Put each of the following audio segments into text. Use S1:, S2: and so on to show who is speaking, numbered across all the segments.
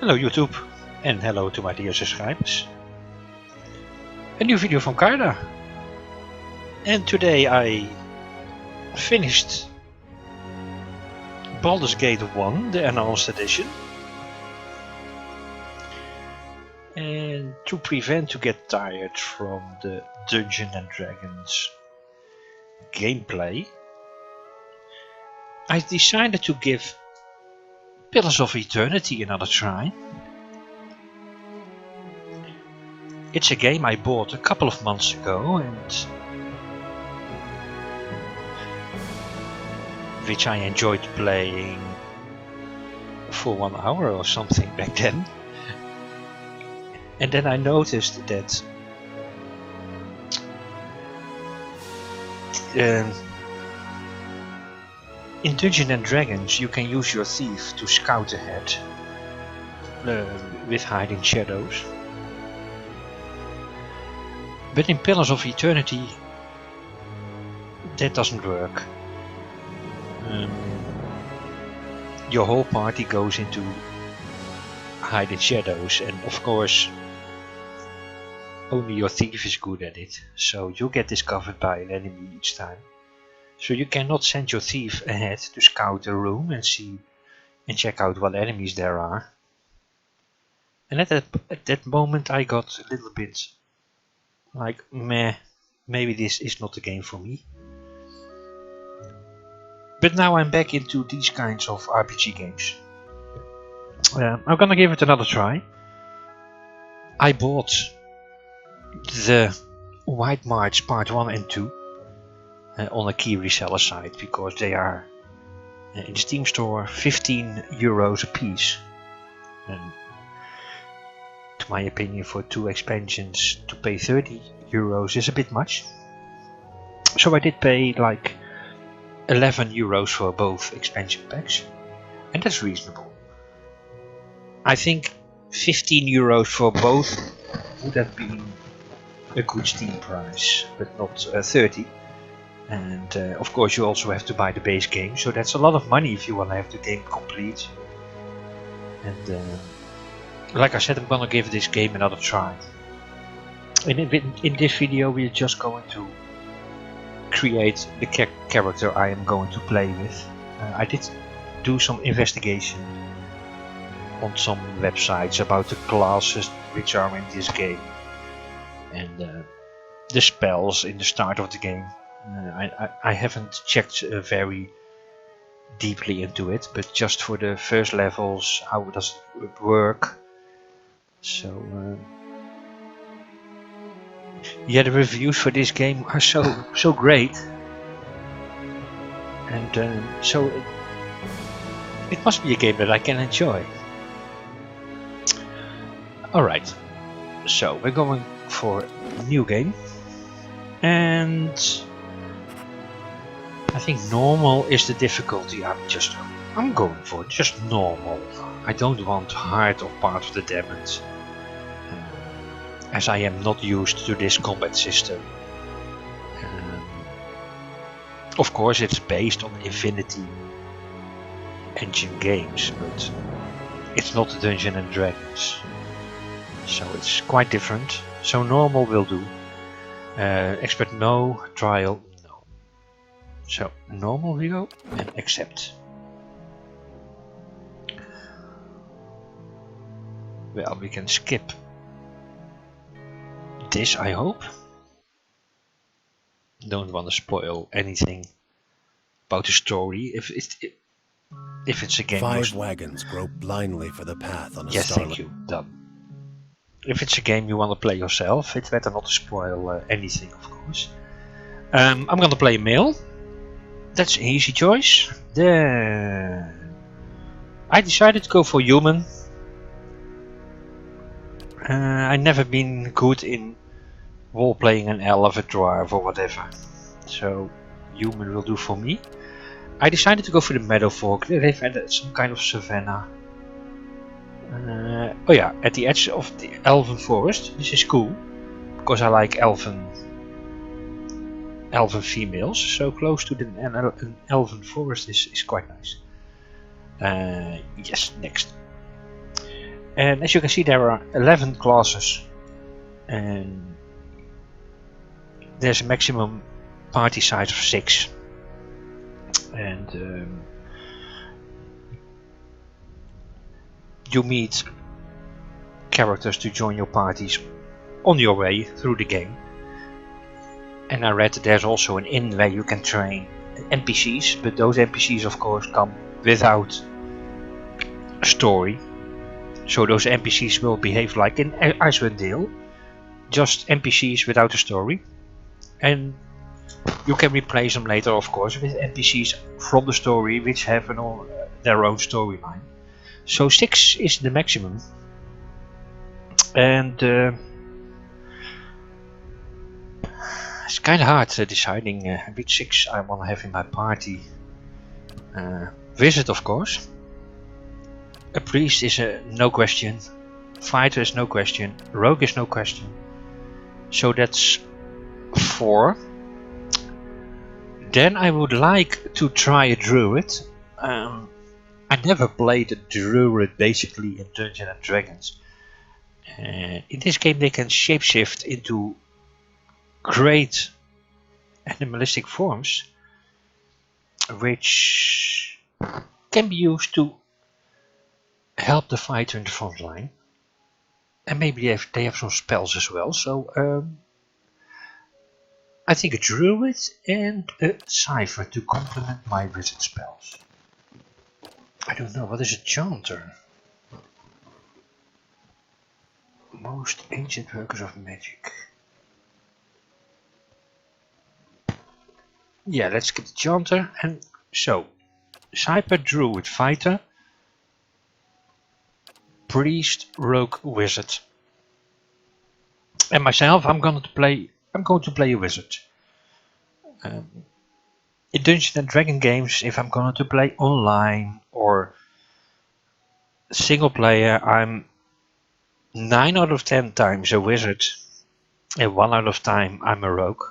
S1: Hello YouTube, and hello to my dear subscribers. A new video from Karda. And today I finished Baldur's Gate 1, the enhanced edition. And to prevent to get tired from the Dungeons and Dragons gameplay, I decided to give Pillars of Eternity another try. It's a game I bought a couple of months ago and which I enjoyed playing for 1 hour or something back then. And then I noticed that in Dungeons and Dragons you can use your thief to scout ahead with hiding shadows. But in Pillars of Eternity that doesn't work. Your whole party goes into hiding shadows, and of course only your thief is good at it, so you get discovered by an enemy each time. So you cannot send your thief ahead to scout a room and see and check out what enemies there are. And at that moment I got a little bit like, meh, maybe this is not the game for me. But now I'm back into these kinds of RPG games. I'm gonna give it another try. I bought the White March Part 1 and 2 on a key reseller site because they are in the Steam store 15 euros a piece. And to my opinion, for 2 expansions to pay 30 euros is a bit much. So I did pay like 11 euros for both expansion packs, and that's reasonable. I think 15 euros for both would have been a good Steam price, but not 30. And of course you also have to buy the base game, so that's a lot of money if you want to have the game complete. And like I said, I'm gonna give this game another try. And in this video we're just going to create the character I am going to play with. I did do some investigation on some websites about the classes which are in this game and the spells in the start of the game. I haven't checked very deeply into it, but just for the first levels, how does it work. So yeah, the reviews for this game are so great, and so it must be a game that I can enjoy. Alright, so we're going for a new game, and I think normal is the difficulty. I'm going for just normal. I don't want hard or part of the damage, as I am not used to this combat system. Of course it's based on Infinity Engine games, but it's not Dungeons and Dragons, so it's quite different. So normal will do. Expert no, trial no. So normal we go and accept. Well, we can skip this, I hope. Don't want to spoil anything about the story. If it's a game.
S2: 5 wagons grope blindly for the path on a
S1: yes, thank you. Done. If it's a game you want to play yourself, it's better not to spoil anything, of course. I'm gonna play male. That's an easy choice. Then I decided to go for human. I've never been good in role playing an elf, a dwarf or whatever, so human will do for me. I decided to go for the meadow folk. They live at some kind of savanna. Oh yeah, at the edge of the elven forest. This is cool because I like elven females. So close to an elven forest is quite nice. Yes, next. And as you can see, there are 11 classes, and there's a maximum party size of 6. And you meet characters to join your parties on your way through the game. And I read that there's also an inn where you can train NPCs, but those NPCs of course come without a story. So those NPCs will behave like in Icewind Dale, just NPCs without a story. And you can replace them later of course with NPCs from the story which have their own storyline. So 6 is the maximum. And it's kind of hard deciding which 6 I want to have in my party. Wizard of course. A priest is a no question. Fighter is no question. Rogue is no question. So that's 4. Then I would like to try a druid. I never played a druid basically in Dungeons and Dragons. In this game they can shapeshift into great animalistic forms, which can be used to help the fighter in the front line. And maybe they have some spells as well. So I think a druid and a cipher to complement my wizard spells. I don't know, what is a chanter? Most ancient workers of magic. Yeah, let's get the chanter. And so, cipher, druid, fighter, priest, rogue, wizard. And myself, I'm going to play a wizard. In Dungeons and Dragons games, if I'm going to play online or single player, I'm 9 out of 10 times a wizard, and 1 out of time I'm a rogue.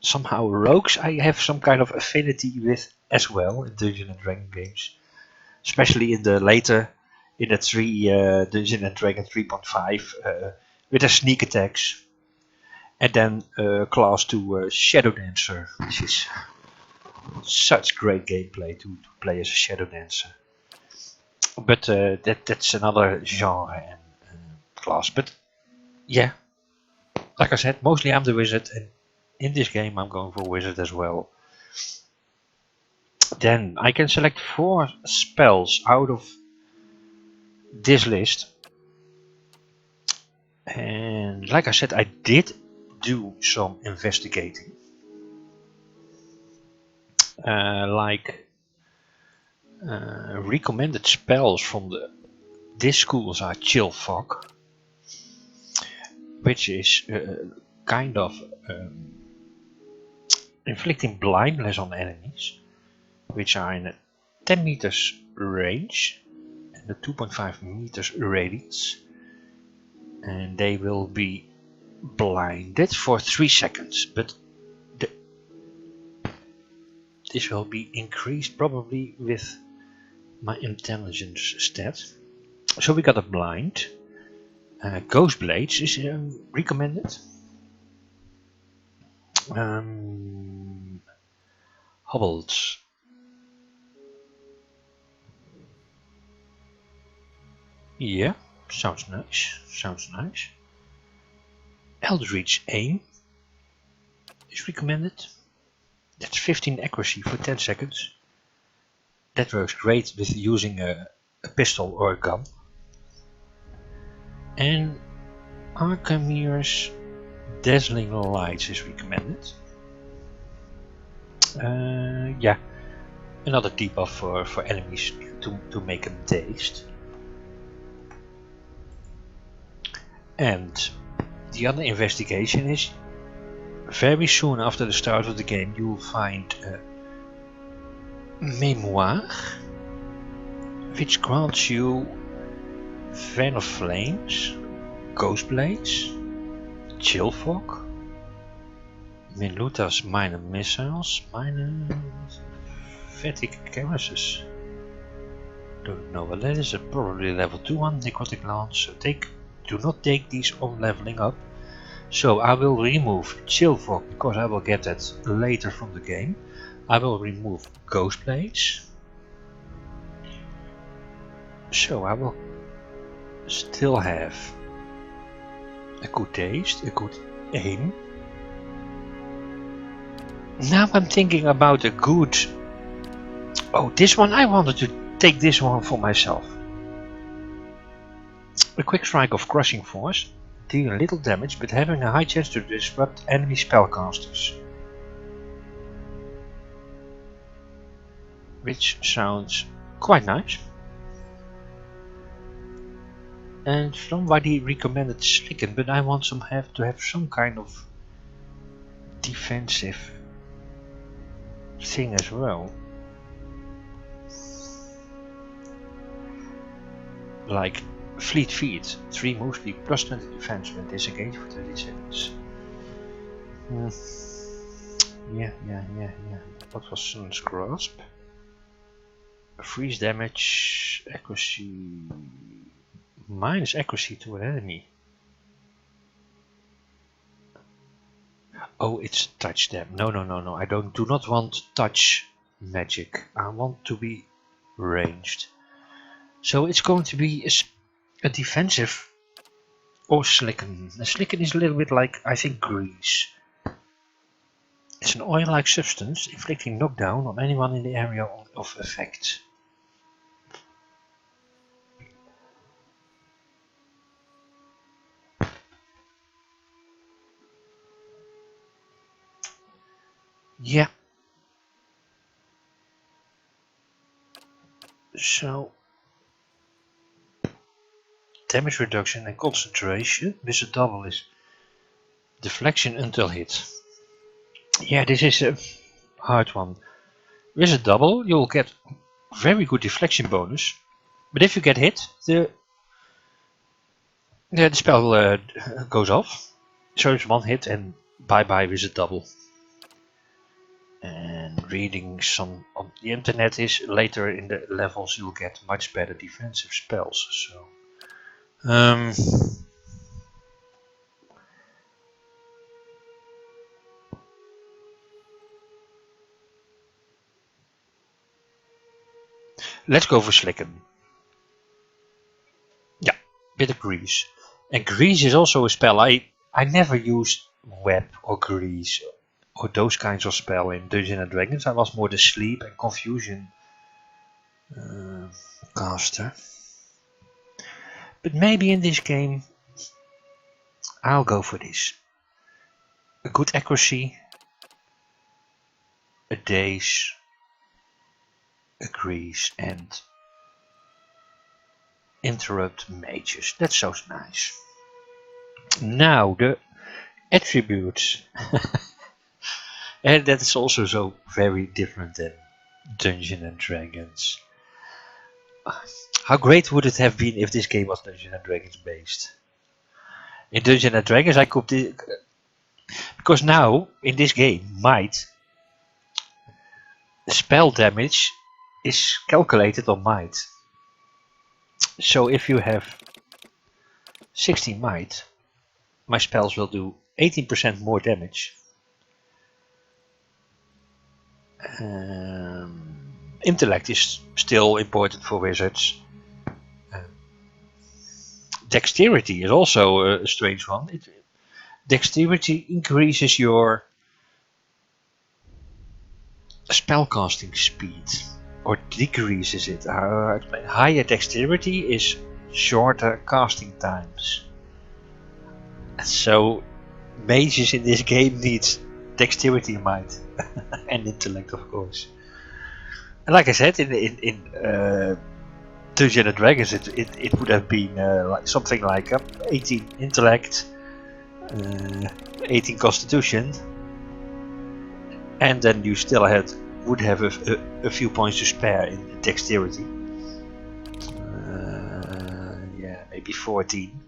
S1: Somehow rogues I have some kind of affinity with as well in Dungeons and Dragons games, especially in the 3 Dungeons and Dragons 3.5 with their sneak attacks, and then class 2 Shadow Dancer, which is such great gameplay to play as a Shadow Dancer. But that's another genre and class. But yeah, like I said, mostly I'm the wizard, and in this game I'm going for wizard as well. Then I can select 4 spells out of this list. And like I said, I did do some investigating. Recommended spells from this schools are Chill Fog, which is kind of inflicting blindness on enemies, which are in a 10 meters range and a 2.5 meters radius, and they will be blinded for 3 seconds, but this will be increased probably with my intelligence stat. So we got a blind. Ghost Blades is recommended. Hobbled. Yeah, sounds nice. Eldritch Aim is recommended. That's 15 accuracy for 10 seconds. That works great with using a pistol or a gun. And Archimede's Dazzling Lights is recommended. Yeah, another debuff for enemies to make them dazed. And the other investigation is very soon after the start of the game you will find Memoir, which grants you Fan of Flames, Ghost Blades, Chill Fog, Minuta's Minor Missiles, Minor Fatic Kerasses. don't know what that is. Probably level 2 one, necrotic lance. So do not take these on leveling up. So I will remove chill fog because I will get that later from the game. I will remove ghost blades. So I will still have a good taste, a good aim. Now I'm thinking about a good... Oh, this one, I wanted to take this one for myself. A quick strike of crushing force, dealing little damage but having a high chance to disrupt enemy spellcasters. Which sounds quite nice. And somebody recommended Slicken, but I want to have some kind of defensive thing as well. Like Fleet Feet, 3 move speed plus 20 defense when disengaged for 30 seconds. Yeah. What was Sun's Grasp? Freeze damage, accuracy, minus accuracy to an enemy. Oh, it's touch them. No. I do not want touch magic. I want to be ranged. So it's going to be a defensive or Slicken. A Slicken is a little bit like, I think, grease. It's an oil-like substance inflicting knockdown on anyone in the area of effect. Yeah. So damage reduction and concentration. With a double is deflection until hit. Yeah, this is a hard one. With a double, you'll get very good deflection bonus, but if you get hit, the spell goes off. So it's one hit and bye bye with a double. And reading some on the internet is later in the levels you'll get much better defensive spells. So let's go for Slicken. Yeah, bit of grease. And grease is also a spell. I never used web or grease or those kinds of spell in Dungeons and Dragons. I was more the sleep and confusion caster. But maybe in this game I'll go for this. A good accuracy, a daze, a grease, and interrupt mages. That sounds nice. Now the attributes. And that is also so very different than Dungeons and Dragons. How great would it have been if this game was Dungeons and Dragons based? In Dungeons and Dragons I could... Because now, in this game, might, spell damage is calculated on might. So if you have 16 might, my spells will do 18% more damage. Intellect is still important for wizards. Dexterity is also a strange one. Dexterity increases your spellcasting speed, or decreases it. Higher dexterity is shorter casting times. So mages in this game need dexterity might and intellect, of course. And like I said, in Dungeons and Dragons, it would have been like something like 18 intellect, 18 constitution, and then you still would have a few points to spare in dexterity. Yeah, maybe 14.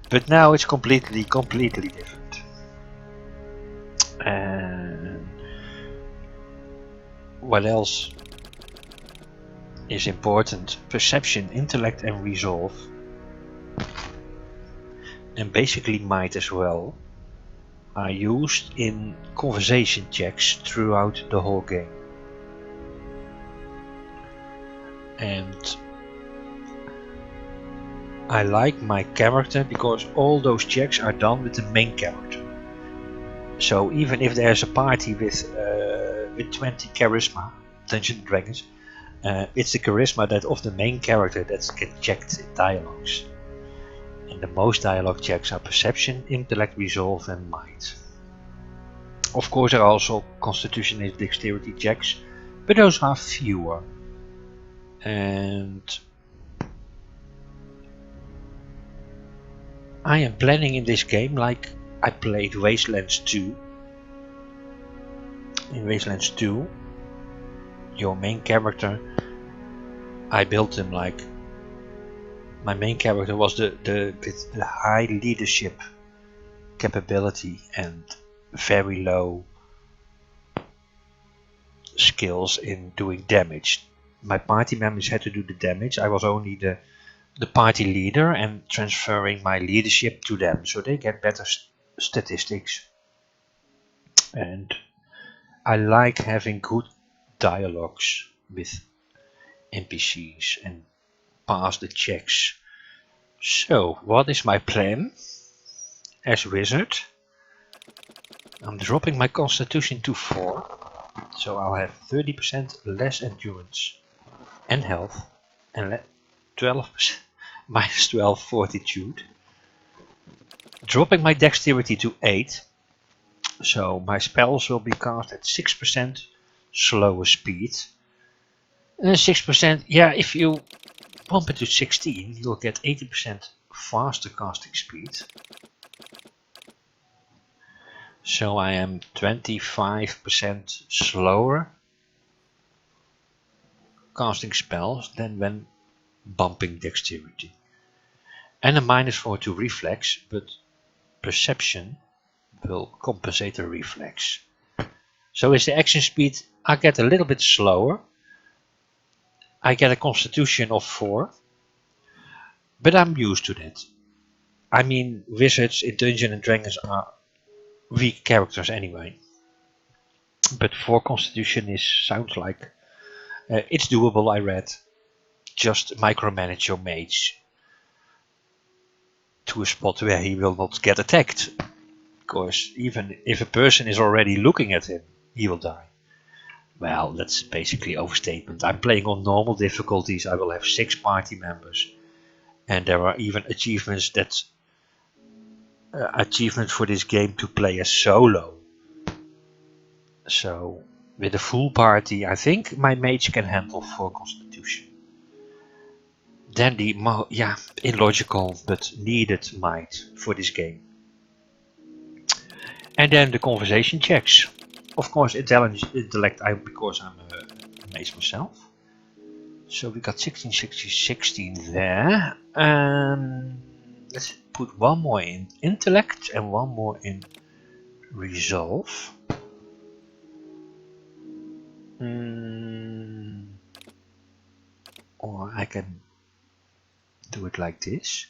S1: But now it's completely different. And what else? is important. Perception, intellect and resolve. And basically might as well are used in conversation checks throughout the whole game. And I like my character because all those checks are done with the main character. So even if there's a party with 20 charisma, Dungeons and Dragons, it's the charisma that of the main character that gets checked in dialogues. And the most dialogue checks are perception, intellect, resolve and might. Of course there are also constitution and dexterity checks, but those are fewer. And I am planning in this game like I played Wastelands 2. In Wastelands 2, your main character, I built him like my main character was the high leadership capability and very low skills in doing damage. My party members had to do the damage. I was only the party leader and transferring my leadership to them so they get better statistics. And I like having good dialogues with NPCs and pass the checks. So, what is my plan? As wizard, I'm dropping my constitution to 4, so I'll have 30% less endurance and health, and 12% minus 12 fortitude. Dropping my dexterity to 8, so my spells will be cast at 6% slower speed. 6%, yeah, if you bump it to 16, you'll get 80% faster casting speed. So I am 25% slower casting spells than when bumping dexterity. And a -4 to reflex, but perception will compensate the reflex. So with the action speed I get a little bit slower. I get a constitution of 4, but I'm used to that. I mean, wizards in Dungeons and Dragons are weak characters anyway. But 4 constitution sounds like it's doable. I read. Just micromanage your mage to a spot where he will not get attacked. Because even if a person is already looking at him, he will die. Well, that's basically overstatement. I'm playing on normal difficulties. I will have 6 party members. And there are even achievements achievements for this game to play as solo. So with a full party, I think my mage can handle 4 constitution. Then the illogical but needed might for this game. And then the conversation checks. Of course, intellect, because I'm a mage myself. So we got 16, 16, 16 there. Let's put one more in intellect and one more in resolve. Or I can do it like this.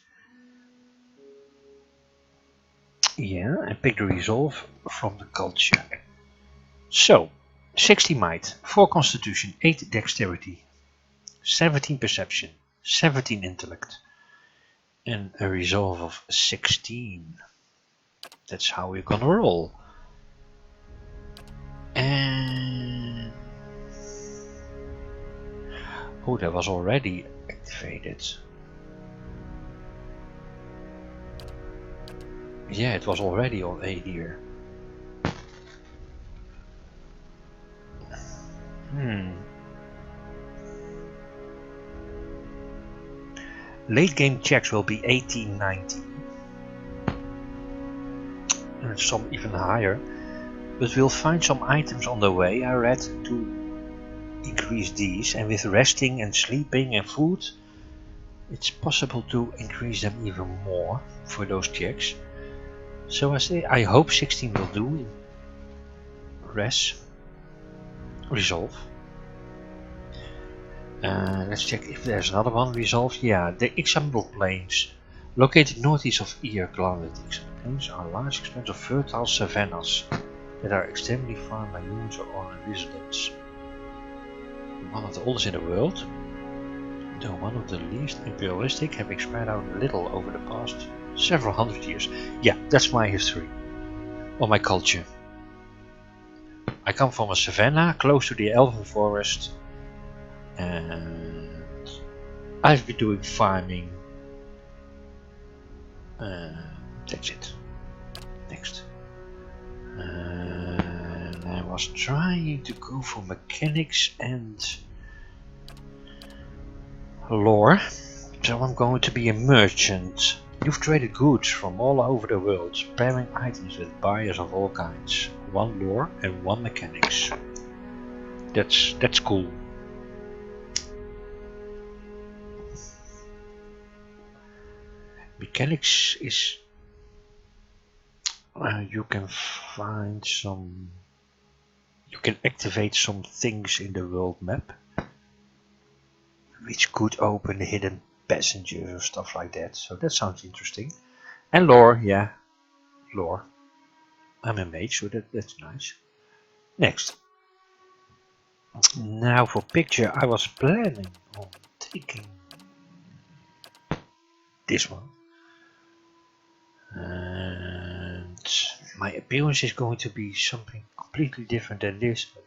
S1: Yeah, and pick the resolve from the culture. So, 60 might, 4 constitution, 8 dexterity, 17 perception, 17 intellect, and a resolve of 16. That's how we're gonna roll. And oh, that was already activated. Yeah, it was already on 8 here. Late game checks will be 18, 19. And some even higher. But we'll find some items on the way, I read, to increase these. And with resting and sleeping and food, it's possible to increase them even more for those checks. So I hope 16 will do in resolve. Let's check if there's another one resolved. Yeah, the Ixamble Plains. Located northeast of Iergland, the Ixamble Plains are large expanse of fertile savannas that are extremely farmed by humans or residents. One of the oldest in the world, though one of the least imperialistic, having spread out a little over the past several hundred years. Yeah, that's my history, or my culture. I come from a savanna close to the elven forest, and I've been doing farming. That's it. Next. I was trying to go for mechanics and lore, so I'm going to be a merchant. You've traded goods from all over the world, pairing items with buyers of all kinds. One lore and one mechanics. That's cool. Mechanics is you can find some. You can activate some things in the world map, which could open hidden passengers or stuff like that. So that sounds interesting. And lore, yeah, lore. I'm a mage, so that's nice. Next. Now for picture, I was planning on taking this one. And my appearance is going to be something completely different than this, but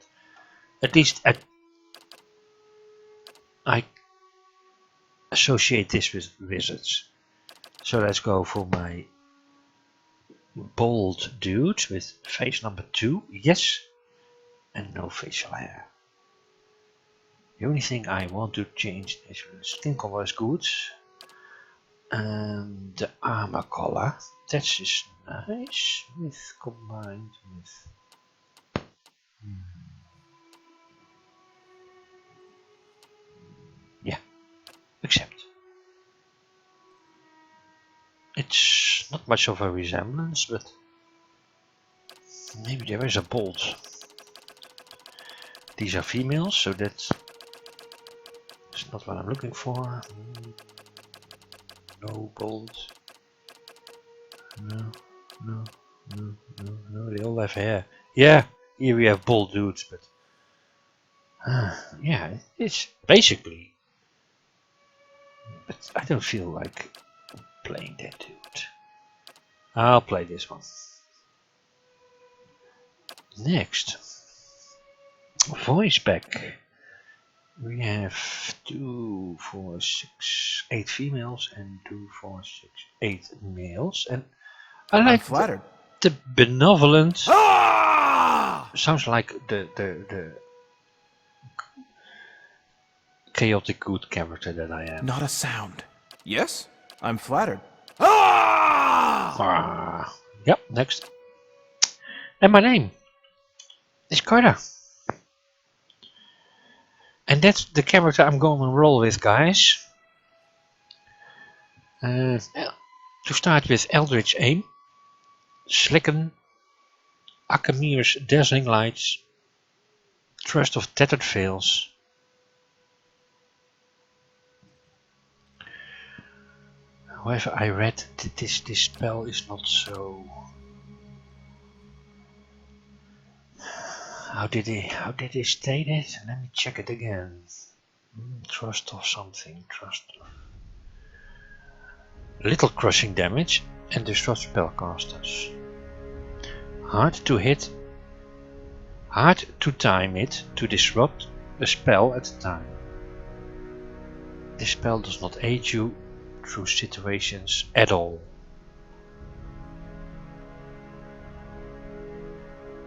S1: at least I associate this with wizards. So let's go for my bald dude with face number 2, yes, and no facial hair. The only thing I want to change is skin color is good, and the armor color, that's just nice, with combined with yeah, accept. It's not much of a resemblance, but maybe there is a bolt. These are females, so that's not what I'm looking for. No bolt. No, they all have hair. Yeah, here we have bold dudes, but yeah, it's basically. But I don't feel like playing that dude. I'll play this one. Next, voice pack. We have 2, 4, 6, 8 females and 2, 4, 6, 8 males, and I like
S3: flattered.
S1: The benevolent. Sounds like the chaotic good character that I am.
S3: Not a sound. Yes, I'm flattered.
S1: Yep, next. And my name is Carter. And that's the character I'm going to roll with, guys. To start with Eldritch Aim, Slicken, Akamir's Dazzling Lights, Trust of Tattered Veils. However, I read that this spell is not so. How did they state it? Let me check it again. Trust of something. Trust of. Little crushing damage and disrupt spellcasters. Hard to hit. Hard to time it to disrupt a spell at a time. This spell does not aid you through situations at all.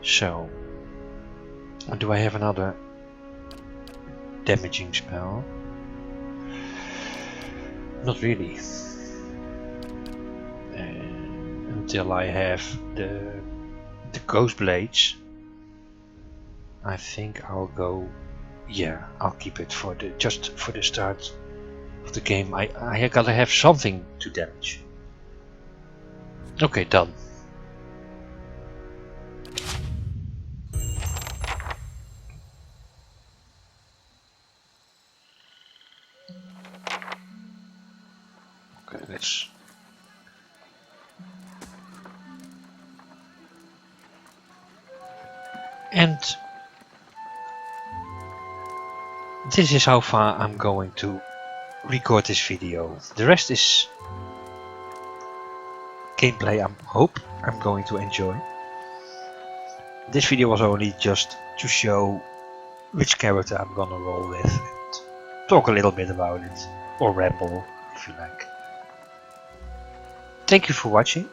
S1: So, do I have another damaging spell? Not really. Until I have the Ghost Blades. I think I'll go. Yeah, I'll keep it for just for the start of the game. I gotta have something to damage. Okay, done. Okay, let's. And this is how far I'm going to record this video. The rest is gameplay I hope I'm going to enjoy. This video was only just to show which character I'm gonna roll with and talk a little bit about it, or ramble if you like. Thank you for watching.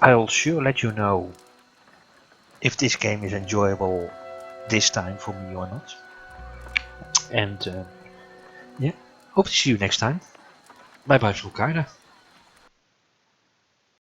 S1: I'll sure let you know if this game is enjoyable this time for me or not. And yeah, hope to see you next time. Bye bye, Vulkaida.